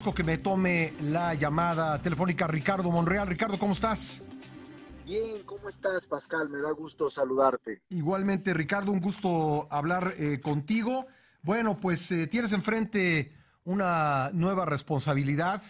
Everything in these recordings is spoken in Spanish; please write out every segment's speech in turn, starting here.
agradezco que me tome la llamada telefónica Ricardo Monreal. Ricardo, ¿cómo estás? Bien, ¿cómo estás, Pascal? Me da gusto saludarte. Igualmente, Ricardo, un gusto hablar contigo. Bueno, pues tienes enfrente una nueva responsabilidad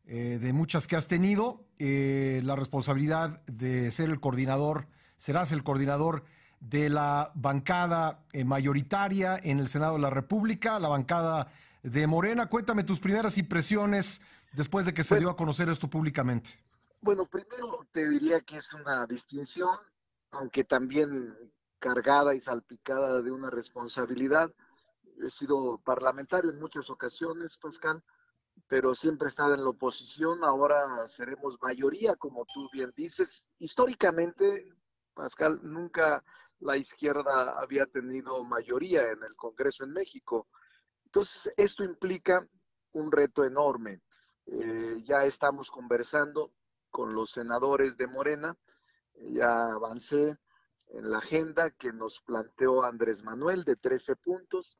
de muchas que has tenido. La responsabilidad de ser el coordinador, serás el coordinador de la bancada mayoritaria en el Senado de la República, la bancada de Morena. Cuéntame tus primeras impresiones después de que se dio Bueno, a conocer esto públicamente. bueno, primero te diría que es una distinción, aunque también cargada y salpicada de una responsabilidad. He sido parlamentario en muchas ocasiones, Pascal, pero siempre he estado en la oposición. Ahora seremos mayoría, como tú bien dices. Históricamente, Pascal, nunca la izquierda había tenido mayoría en el Congreso en México. Entonces, esto implica un reto enorme. Ya estamos conversando con los senadores de Morena, ya avancé en la agenda que nos planteó Andrés Manuel de 13 puntos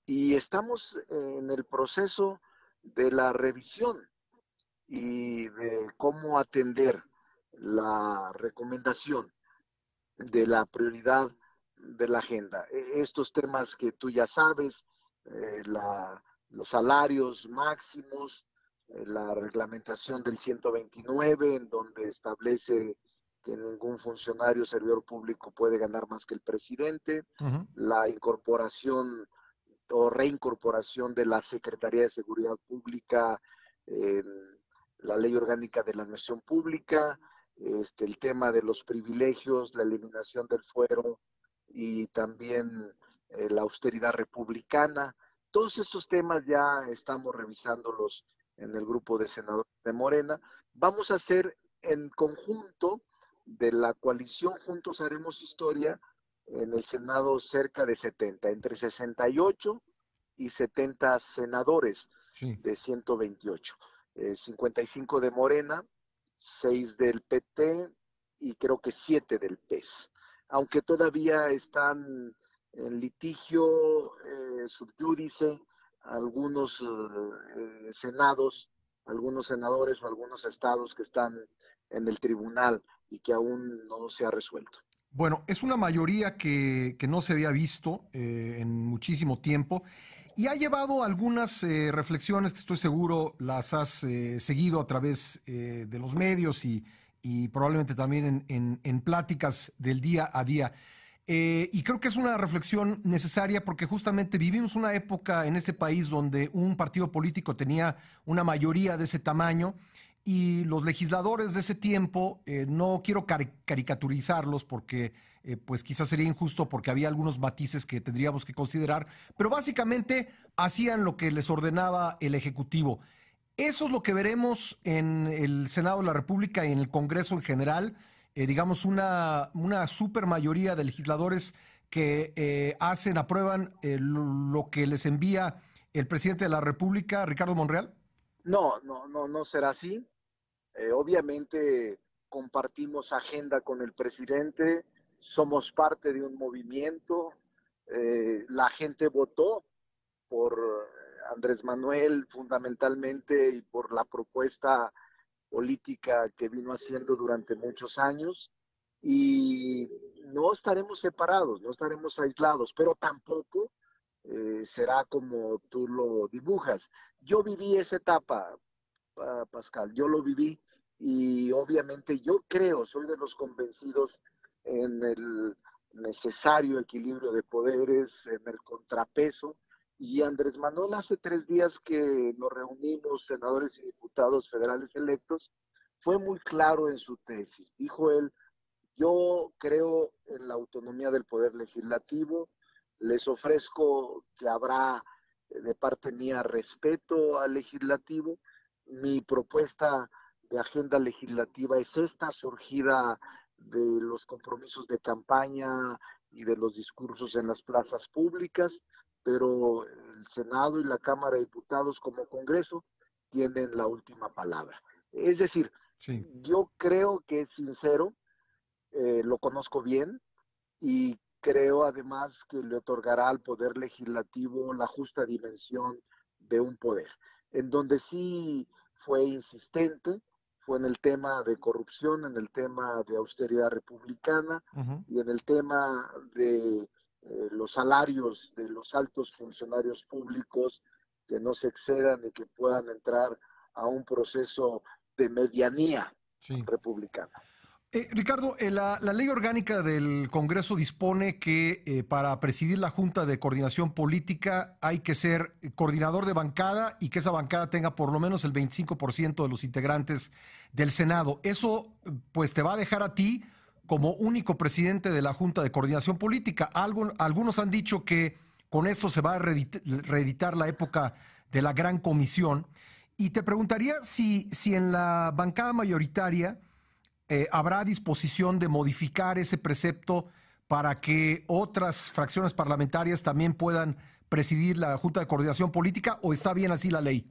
y estamos en el proceso de la revisión y de cómo atender la recomendación de la prioridad de la agenda. Estos temas que tú ya sabes, los salarios máximos, la reglamentación del 129, en donde establece que ningún funcionario servidor público puede ganar más que el presidente, Ujú. la incorporación o reincorporación de la Secretaría de Seguridad Pública en la Ley Orgánica de la Administración Pública, el tema de los privilegios, la eliminación del fuero y también la austeridad republicana. Todos estos temas ya estamos revisándolos en el grupo de senadores de Morena. Vamos a hacer en conjunto de la coalición Juntos Haremos Historia en el Senado cerca de 70, entre 68 y 70 senadores Sí. de 128. 55 de Morena, 6 del PT y creo que 7 del PES. Aunque todavía están en litigio subyúdice algunos senados, algunos senadores o algunos estados que están en el tribunal y que aún no se ha resuelto. Bueno, es una mayoría que no se había visto en muchísimo tiempo y ha llevado algunas reflexiones que estoy seguro las has seguido a través de los medios y probablemente también en pláticas del día a día. Y creo que es una reflexión necesaria porque justamente vivimos una época en este país donde un partido político tenía una mayoría de ese tamaño y los legisladores de ese tiempo, no quiero caricaturizarlos porque pues quizás sería injusto porque había algunos matices que tendríamos que considerar, pero básicamente hacían lo que les ordenaba el Ejecutivo. Eso es lo que veremos en el Senado de la República y en el Congreso en general. Digamos, una super mayoría de legisladores que aprueban lo que les envía el presidente de la República, Ricardo Monreal. No, no, no, no será así. Obviamente compartimos agenda con el presidente, somos parte de un movimiento, la gente votó por Andrés Manuel fundamentalmente y por la propuesta política que vino haciendo durante muchos años y no estaremos separados, no estaremos aislados, pero tampoco será como tú lo dibujas. Yo viví esa etapa, Pascal, yo lo viví y obviamente yo creo, soy de los convencidos en el necesario equilibrio de poderes, en el contrapeso. Y Andrés Manuel hace 3 días que nos reunimos, senadores y diputados federales electos, fue muy claro en su tesis. Dijo él, yo creo en la autonomía del poder legislativo, les ofrezco que habrá de parte mía respeto al legislativo. Mi propuesta de agenda legislativa es esta, surgida de los compromisos de campaña y de los discursos en las plazas públicas, pero el Senado y la Cámara de Diputados como Congreso tienen la última palabra. Es decir, Sí. yo creo que es sincero, lo conozco bien y creo además que le otorgará al poder legislativo la justa dimensión de un poder. En donde sí fue insistente fue en el tema de corrupción, en el tema de austeridad republicana Ujú. y en el tema de los salarios de los altos funcionarios públicos que no se excedan y que puedan entrar a un proceso de medianía Sí. republicana. Ricardo, la ley orgánica del Congreso dispone que para presidir la Junta de Coordinación Política hay que ser coordinador de bancada y que esa bancada tenga por lo menos el 25% de los integrantes del Senado. Eso pues te va a dejar a ti como único presidente de la Junta de Coordinación Política. Algunos han dicho que con esto se va a reeditar la época de la Gran Comisión. Y te preguntaría si en la bancada mayoritaria habrá disposición de modificar ese precepto para que otras fracciones parlamentarias también puedan presidir la Junta de Coordinación Política, o está bien así la ley.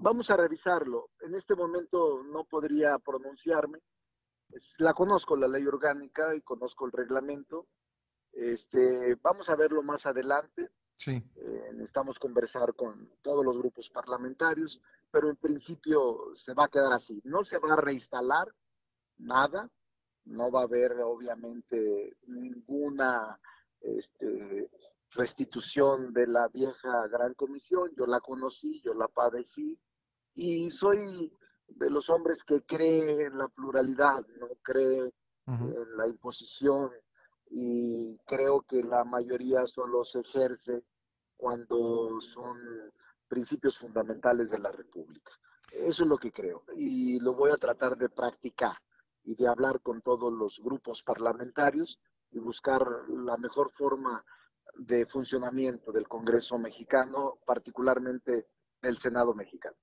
Vamos a revisarlo. En este momento no podría pronunciarme. La conozco la ley orgánica y conozco el reglamento. Vamos a verlo más adelante. Sí. Necesitamos conversar con todos los grupos parlamentarios, pero en principio se va a quedar así. No se va a reinstalar nada, no va a haber obviamente ninguna restitución de la vieja Gran Comisión. Yo la conocí, yo la padecí y soy de los hombres que cree en la pluralidad, no cree Ujú. en la imposición y creo que la mayoría solo se ejerce cuando son principios fundamentales de la República. Eso es lo que creo y lo voy a tratar de practicar y de hablar con todos los grupos parlamentarios y buscar la mejor forma de funcionamiento del Congreso mexicano, particularmente del Senado mexicano.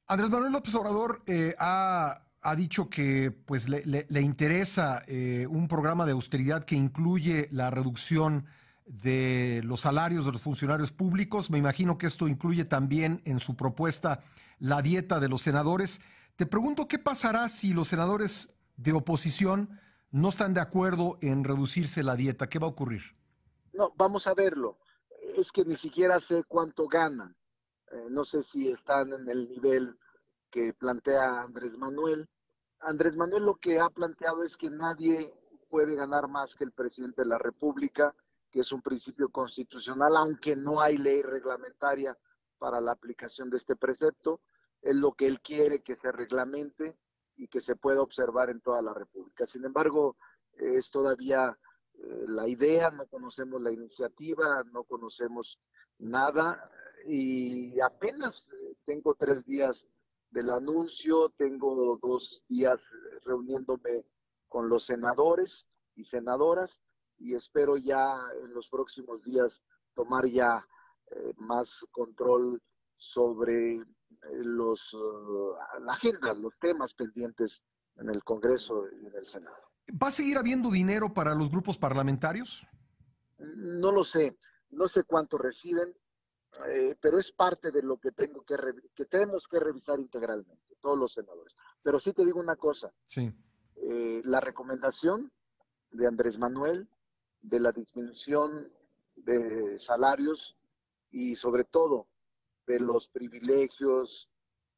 Andrés Manuel López Obrador ha dicho que pues, le interesa un programa de austeridad que incluye la reducción de los salarios de los funcionarios públicos. Me imagino que esto incluye también en su propuesta la dieta de los senadores. Te pregunto qué pasará si los senadores de oposición no están de acuerdo en reducirse la dieta. ¿Qué va a ocurrir? No, vamos a verlo. Es que ni siquiera sé cuánto ganan. No sé si están en el nivel que plantea Andrés Manuel. Andrés Manuel lo que ha planteado es que nadie puede ganar más que el presidente de la República, que es un principio constitucional, aunque no hay ley reglamentaria para la aplicación de este precepto. Es lo que él quiere que se reglamente y que se pueda observar en toda la República. Sin embargo, es todavía la idea, no conocemos la iniciativa, no conocemos nada y apenas tengo 3 días del anuncio, tengo 2 días reuniéndome con los senadores y senadoras y espero ya en los próximos días tomar ya más control sobre la agenda, los temas pendientes en el Congreso y en el Senado. ¿Va a seguir habiendo dinero para los grupos parlamentarios? No lo sé, no sé cuánto reciben, pero es parte de lo que que tenemos que revisar integralmente, todos los senadores. Pero sí te digo una cosa, Sí. la recomendación de Andrés Manuel de la disminución de salarios y sobre todo de los privilegios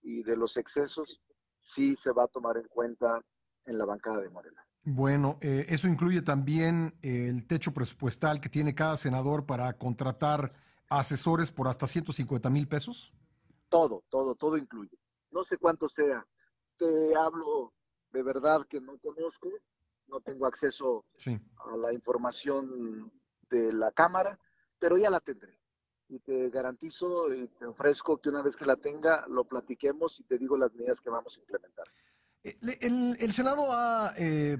y de los excesos, sí se va a tomar en cuenta en la bancada de Morena. Bueno, eso incluye también el techo presupuestal que tiene cada senador para contratar asesores por hasta 150,000 pesos. Todo incluye. No sé cuánto sea. Te hablo de verdad que no conozco, no tengo acceso Sí. a la información de la Cámara, pero ya la tendré. Y te garantizo y te ofrezco que una vez que la tenga, lo platiquemos y te digo las medidas que vamos a implementar. El Senado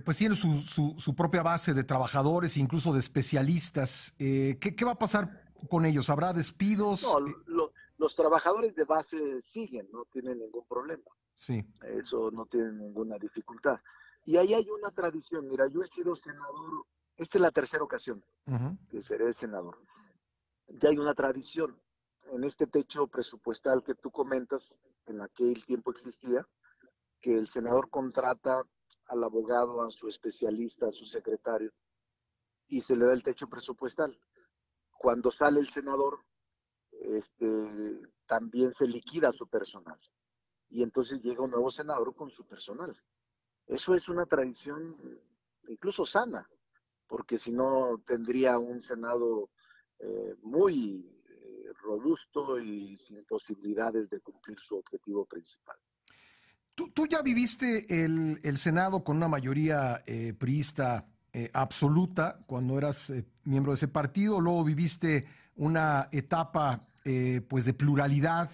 pues tiene su propia base de trabajadores, incluso de especialistas. ¿Qué va a pasar con ellos? ¿Habrá despidos? No, los trabajadores de base siguen, no tienen ningún problema. Sí. Eso no tiene ninguna dificultad. Y ahí hay una tradición. Mira, yo he sido senador, esta es la tercera ocasión Ujú. que seré senador. Ya hay una tradición. En este techo presupuestal que tú comentas, en aquel tiempo existía, que el senador contrata al abogado, a su especialista, a su secretario, y se le da el techo presupuestal. Cuando sale el senador, este, también se liquida su personal. Y entonces llega un nuevo senador con su personal. Eso es una tradición incluso sana, porque si no tendría un Senado muy robusto y sin posibilidades de cumplir su objetivo principal. Tú ya viviste el Senado con una mayoría priista absoluta cuando eras miembro de ese partido, luego viviste una etapa pues de pluralidad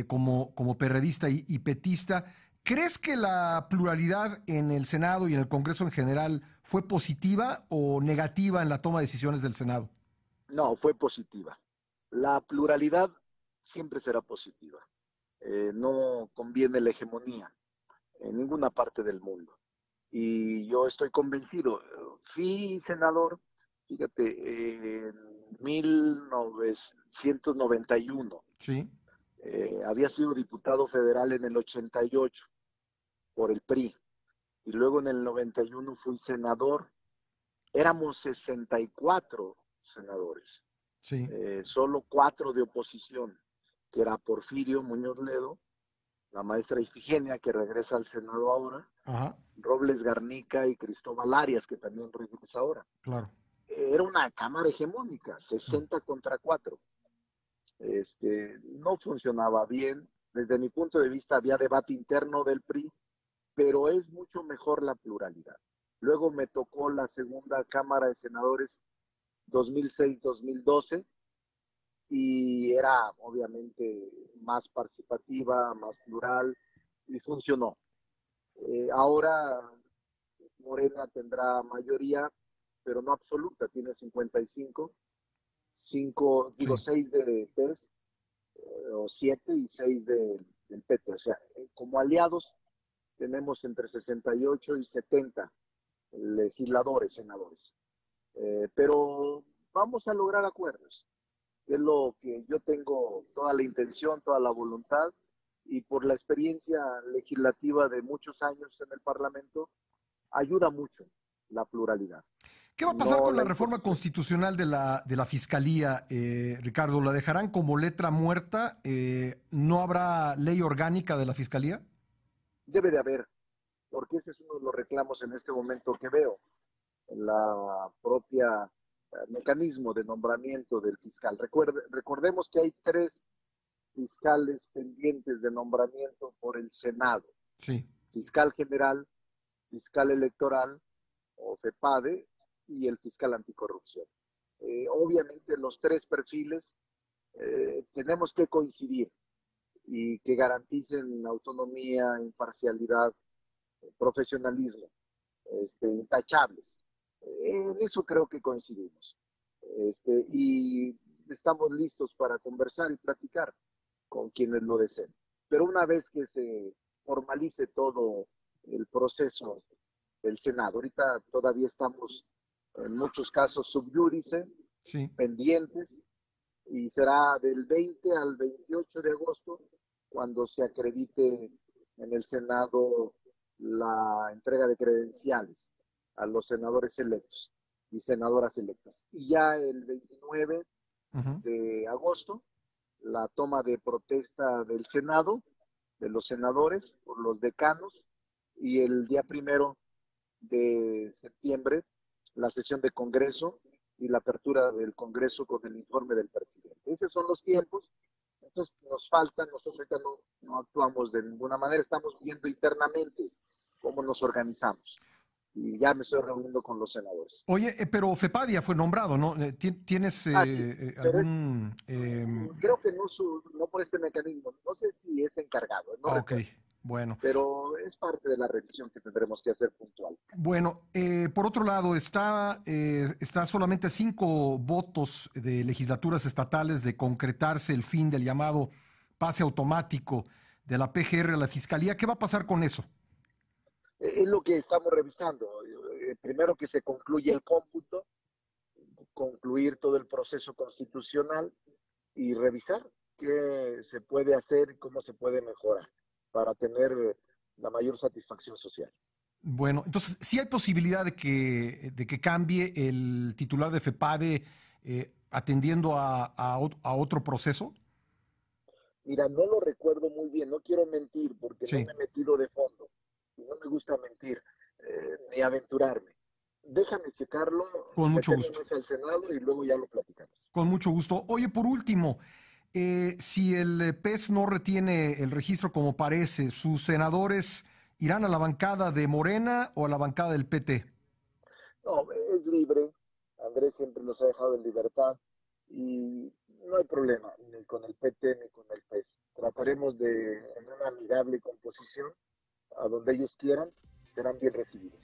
como perredista y petista. ¿Crees que la pluralidad en el Senado y en el Congreso en general fue positiva o negativa en la toma de decisiones del Senado? No, fue positiva. La pluralidad siempre será positiva. No conviene la hegemonía en ninguna parte del mundo. Y yo estoy convencido, fui senador, fíjate, en 1991, Sí, había sido diputado federal en el 88 por el PRI, y luego en el 91 fui senador, éramos 64 senadores, sí. solo 4 de oposición, que era Porfirio Muñoz Ledo, la maestra Ifigenia, que regresa al Senado ahora, Ajá, Robles Garnica y Cristóbal Arias, que también regresa ahora. claro. Era una cámara hegemónica, Mm. 60 contra 4. No funcionaba bien. Desde mi punto de vista había debate interno del PRI, pero es mucho mejor la pluralidad. Luego me tocó la segunda Cámara de Senadores 2006-2012 y era obviamente más participativa, más plural y funcionó. Ahora Morena tendrá mayoría, pero no absoluta, tiene 55, 5, digo Sí. 6 de PES, o 7 y 6 del PT. O sea, como aliados tenemos entre 68 y 70 legisladores, senadores. Pero vamos a lograr acuerdos. Es lo que yo tengo toda la intención, toda la voluntad, y por la experiencia legislativa de muchos años en el Parlamento, ayuda mucho la pluralidad, ¿Qué va a pasar no con la la reforma imposición. constitucional de la Fiscalía, Ricardo? ¿La dejarán como letra muerta? ¿No habrá ley orgánica de la Fiscalía? Debe de haber, porque ese es uno de los reclamos en este momento que veo, en la propia mecanismo de nombramiento del fiscal. Recordemos que hay 3 fiscales pendientes de nombramiento por el Senado: Sí. fiscal general, fiscal electoral o FEPADE y el fiscal anticorrupción. Obviamente los 3 perfiles tenemos que coincidir y que garanticen autonomía, imparcialidad, profesionalismo, intachables. En eso creo que coincidimos. Y estamos listos para conversar y platicar con quienes lo deseen. Pero una vez que se formalice todo el proceso del Senado, ahorita todavía estamos en muchos casos subyúdice, Sí. pendientes, y será del 20 al 28 de agosto cuando se acredite en el Senado la entrega de credenciales a los senadores electos y senadoras electas. Y ya el 29 Ujú. de agosto, la toma de protesta del Senado, de los senadores, por los decanos, y el día 1 de septiembre, la sesión de Congreso y la apertura del Congreso con el informe del presidente. Esos son los tiempos. Entonces nos faltan, nosotros ahorita no actuamos de ninguna manera, estamos viendo internamente cómo nos organizamos. Y ya me estoy reuniendo con los senadores. Oye, pero Fepadia fue nombrado, ¿no? ¿Tienes Ah, sí, pero es, algún... creo que no por este mecanismo, no sé si es encargado, no ok, recuerdo, bueno. pero es parte de la revisión que tendremos que hacer puntual. Bueno, por otro lado, está solamente a 5 votos de legislaturas estatales de concretarse el fin del llamado pase automático de la PGR a la Fiscalía. ¿Qué va a pasar con eso? Es lo que estamos revisando. Primero que se concluya el cómputo, concluir todo el proceso constitucional y revisar qué se puede hacer y cómo se puede mejorar para tener la mayor satisfacción social. Bueno, entonces, ¿sí hay posibilidad de que cambie el titular de FEPADE atendiendo a otro proceso? Mira, no lo recuerdo muy bien, no quiero mentir porque no Sí, me he metido de fondo y no me gusta mentir ni aventurarme. Déjame checarlo, con mucho meterme gusto. más al Senado y luego ya lo platicamos. Con mucho gusto. Oye, por último, si el PES no retiene el registro como parece, ¿sus senadores irán a la bancada de Morena o a la bancada del PT? No, es libre, Andrés siempre los ha dejado en libertad y no hay problema ni con el PT ni con el PES. Trataremos de, en una amigable composición, a donde ellos quieran, serán bien recibidos.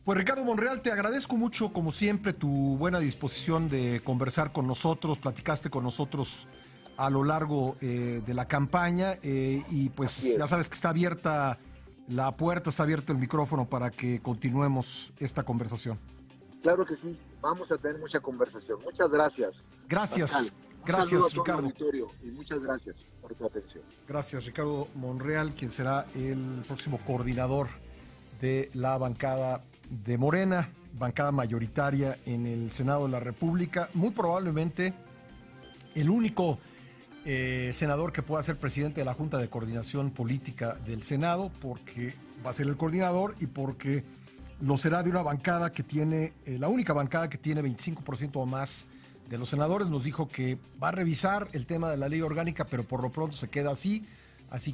Pues Ricardo Monreal, te agradezco mucho, como siempre, tu buena disposición de conversar con nosotros, platicaste con nosotros a lo largo de la campaña y Así pues ya es. sabes que está abierta la puerta, está abierto el micrófono para que continuemos esta conversación. Claro que sí, vamos a tener mucha conversación. Muchas gracias, Pascal. Gracias, Un saludo a gracias todo el Ricardo. auditorio y muchas gracias por tu atención. Gracias Ricardo Monreal, quien será el próximo coordinador de la bancada de Morena, bancada mayoritaria en el Senado de la República, muy probablemente el único senador que pueda ser presidente de la Junta de Coordinación Política del Senado, porque va a ser el coordinador y porque lo será de una bancada que tiene, la única bancada que tiene 25% o más de los senadores. Nos dijo que va a revisar el tema de la ley orgánica, pero por lo pronto se queda así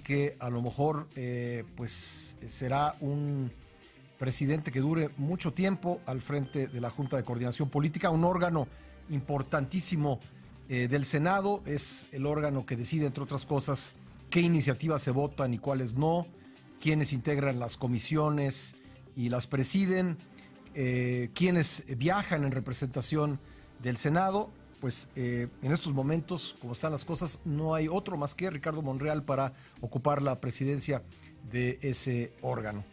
que a lo mejor pues será un presidente que dure mucho tiempo al frente de la Junta de Coordinación Política, un órgano importantísimo del Senado, es el órgano que decide, entre otras cosas, qué iniciativas se votan y cuáles no, quiénes integran las comisiones y las presiden, quiénes viajan en representación del Senado. Pues en estos momentos, como están las cosas, no hay otro más que Ricardo Monreal para ocupar la presidencia de ese órgano.